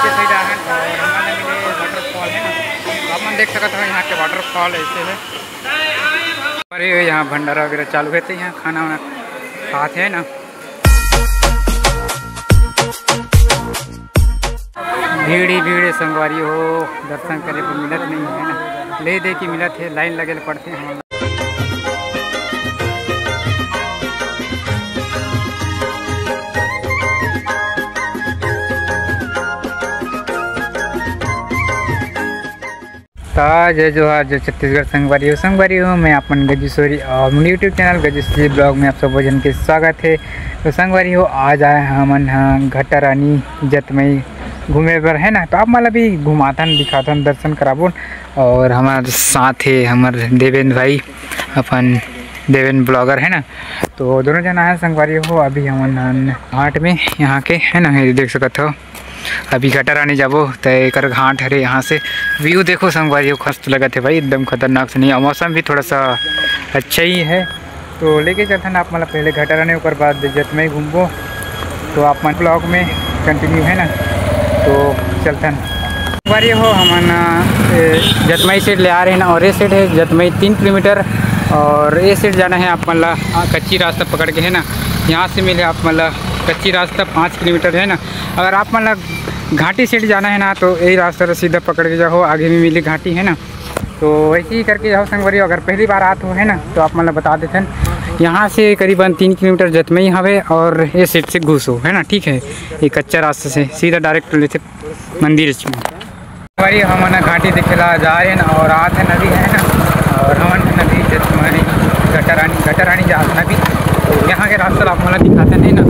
नीचे से जा है और हमारे मिले वाटरफॉल है ना। आप मन देख सकते हो यहाँ के वाटरफॉल ऐसे है। अरे यहाँ भंडारा वगैरह चालू है, तो यहाँ खाना वाना खाते हैं ना। भीड़ ही भीड़ संगवारी हो, दर्शन करे पर मिलत नहीं है ना। ले दे की मिलत है, लाइन लगे पड़ते हैं। आज जोहार जो छत्तीसगढ़ संगवारी हो मैं अपन गजेश्वरी और मेरे यूट्यूब चैनल गजेश्वरी ब्लॉग में आप सब भोजन के स्वागत है। तो संगवारी हो आज आए हमन घटा रानी जतमई घूमे पर है ना। तो आप मतलब भी घुमाथन दिखाथन दर्शन कराबो। और हमारे साथ है हमारे देवेंद्र भाई, अपन देवेंद्र ब्लॉगर है ना। तो दोनों जना है संगवारी हो। अभी हमन घाट में यहाँ के है ना, देख सकते हो। अभी घटा रानी जाबो तो एक घाट हरे, यहाँ से व्यू देखो संगवारी हो। खस्त लगा थे भाई, एकदम खतरनाक से नहीं। और मौसम भी थोड़ा सा अच्छा ही है। तो लेके चलते ना आप मतलब पहले घटा रानी, उसके बाद जतमई घूमबो। तो आप मन ब्लॉग में कंटिन्यू है ना। तो चलते संगवारी हो हमन जतमई से ले आ रहे हैं ना। और ये साइड है जतमई 3 किलोमीटर और ये साइड जाना है आप मतलब कच्ची रास्ता पकड़ के है ना। यहाँ से मिले आप मतलब कच्ची रास्ता 5 किलोमीटर है ना। अगर आप मतलब घाटी साइड जाना है ना तो यही रास्ता सीधा पकड़ के जाओ, आगे भी मिली घाटी है ना। तो वैसे ही करके जाओ संगवारी। अगर पहली बार आते हो है ना तो आप मतलब बता देते हैं। यहाँ से करीबन 3 किलोमीटर जतमई हवे और ये साइड से घुसो है ना। ठीक है, ये कच्चा रास्ता से सीधा डायरेक्ट लेते मंदिर में। संगवारी हमन घाटी दिखेला जा रहे हैं ना। और आते नदी है ना, और हमन नदी जतमई घटा रानी जात नदी। तो यहाँ के रास्ता आप मतलब दिखाते नहीं ना।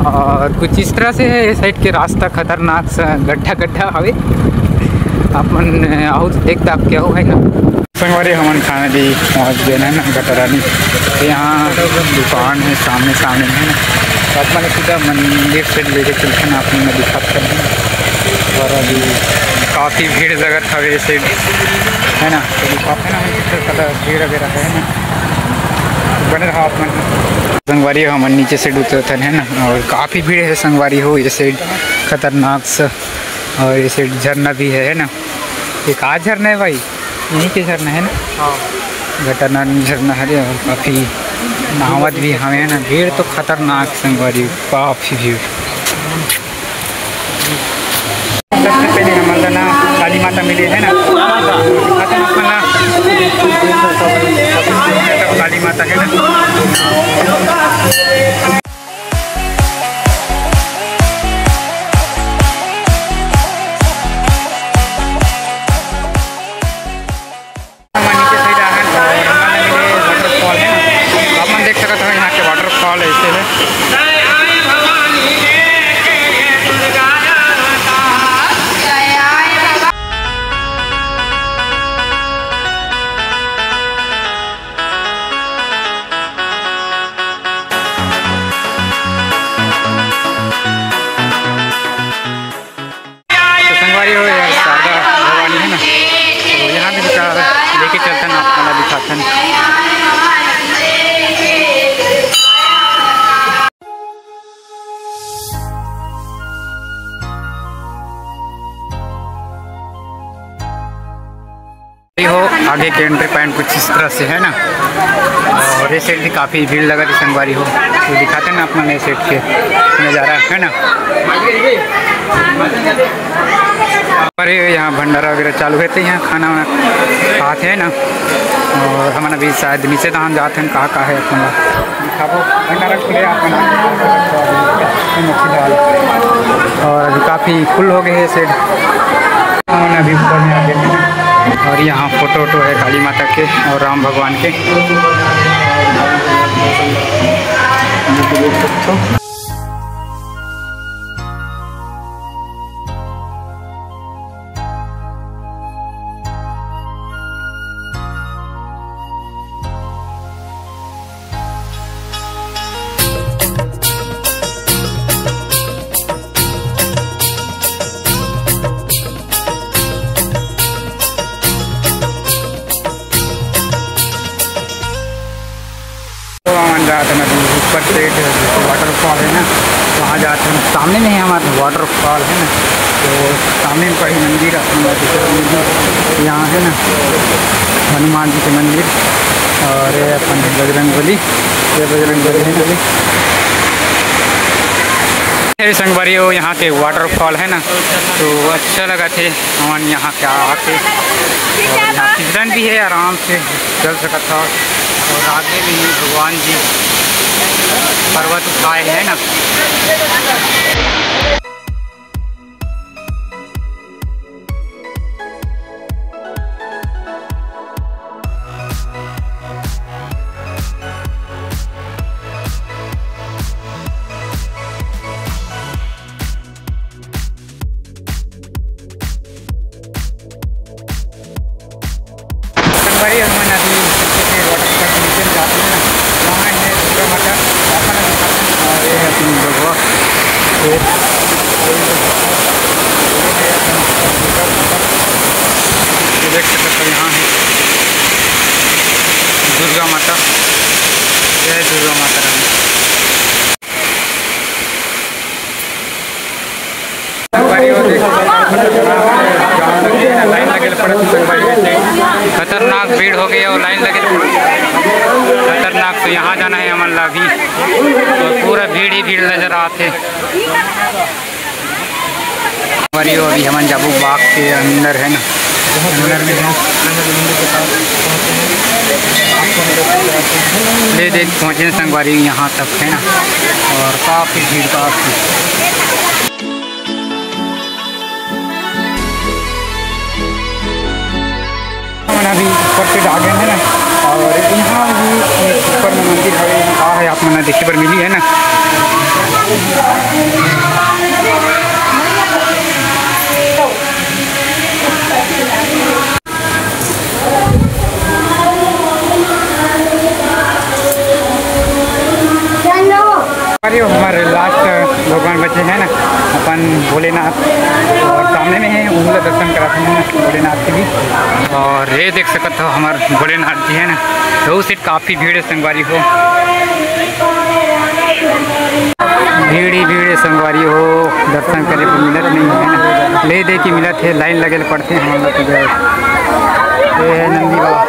और कुछ इस तरह से है, इस साइड के रास्ता खतरनाक सा गड्ढा हवे। आप मन आओ तो देखते आप क्या हो है ना। संगवारी हमन खाना दी पहुँच गए है ना घटा रानी। यहाँ दुकान है सामने है ना। तो आप मतलब सीधा मंदिर से लेके चलते हैं, आप मैं दिखाते हैं। और अभी काफ़ी भीड़ जगत हवे इस साइड है ना। तो दिखाते ना भीड़ वगैरह है ना। बने रहा आप मन संगवारी हो। हमन नीचे से उतरते है ना। और काफ़ी भीड़ है संगवारी हो ये साइड खतरनाक सा। और ये साइड झरना भी है ना। एक आज झरना है भाई, यहीं के झरना है ना। हाँ, घटा रानी झरना है। और काफ़ी नावत भी हमें ना। भीड़ तो खतरनाक संगवारी, काफ़ी भीड़। सबसे पहले हमारा ना काली माता मिली है ना। काली माता है ना। नीचे से जा है और हमारे मिले वाटरफॉल है ना। आप मन देख सकते हो यहाँ के वाटरफॉल ऐसे है। हो यार शारदा भवानी है ना। तो यहाँ भी लेके चलते हैं आप वाला दिखाते हैं। हो आगे के एंट्री पॉइंट कुछ इस तरह से है ना। और ये साइड भी काफ़ी भीड़ लगा थी संगवारी हो। तो दिखाते हैं ना अपना नए साइड के नज़ारा है ना। अरे यहाँ भंडारा वगैरह चालू है, तो यहाँ खाना वाना खाते हैं ना। और हम अभी शायद नीचे तहाँ जाते हैं कहाँ है अपना दिखाबो। भंडारा खुले आप मच्छी दाल। और अभी काफ़ी फुल हो गए हैं सेट। अभी ऊपर में आ गए हैं। और यहाँ फोटो है काली माता के और राम भगवान के। देख सकते हो। जाते हैं अभी ऊपर से वाटरफॉल है ना, वहाँ जाते हैं। सामने में है हमारा वाटरफॉल है ना। तो सामने में पड़ी मंदिर यहाँ है ना, हनुमान जी के मंदिर। और ये अपन बजरंगबली, ये बजरंगबली है ना। संगवारी हो यहाँ पे वाटरफॉल है ना, तो अच्छा लगा थे हम यहाँ क्या आके। और यहाँ फिसलन भी है, आराम से चल सका था। और आगे भी भगवान जी पर्वत उठाए हैं ना। संगवारी हम नदी वाटर नीचे जाते हैं ना, वहाँ है दुर्गा माता अपना दिखाते हैं। और ये अपनी भगवा देख सकते हो, यहाँ है दुर्गा माता। जय दुर्गा माता रानी। लाइन लगे पड़े, खतरनाक भीड़ हो गई और लाइन लगे खतरनाक। तो यहाँ जाना है हमारे अभी, तो पूरा भीड़ ही भीड़ नजर आते। अभी हम जाबू बाग के अंदर है ना, अंदर में है ले देख पहुँचे संगवारी यहाँ तक है ना। और काफ़ी भीड़ काफ़ी। अभी ऊपर से आ गए हैं ना। और यहाँ भी ऊपर में मंदिर है, कहा है आप मैंने देखे पर मिली है ना। अरे हमारे लास्ट भगवान बचे हैं ना अपन भोलेनाथ, और सामने में है उनका दर्शन कराते हैं ना भोलेनाथ के भी। और ये देख सकते हो हमारे भोलेनाथ जी है ना, तो उस काफ़ी भीड़ है संगवारी हो, भीड़ ही भीड़ है संगवारी हो। दर्शन करे पर मिलत नहीं है ना, ले दे की मिलत है, लाइन लगे पड़ते हैं हम लोग। ये है नंदी बाबा।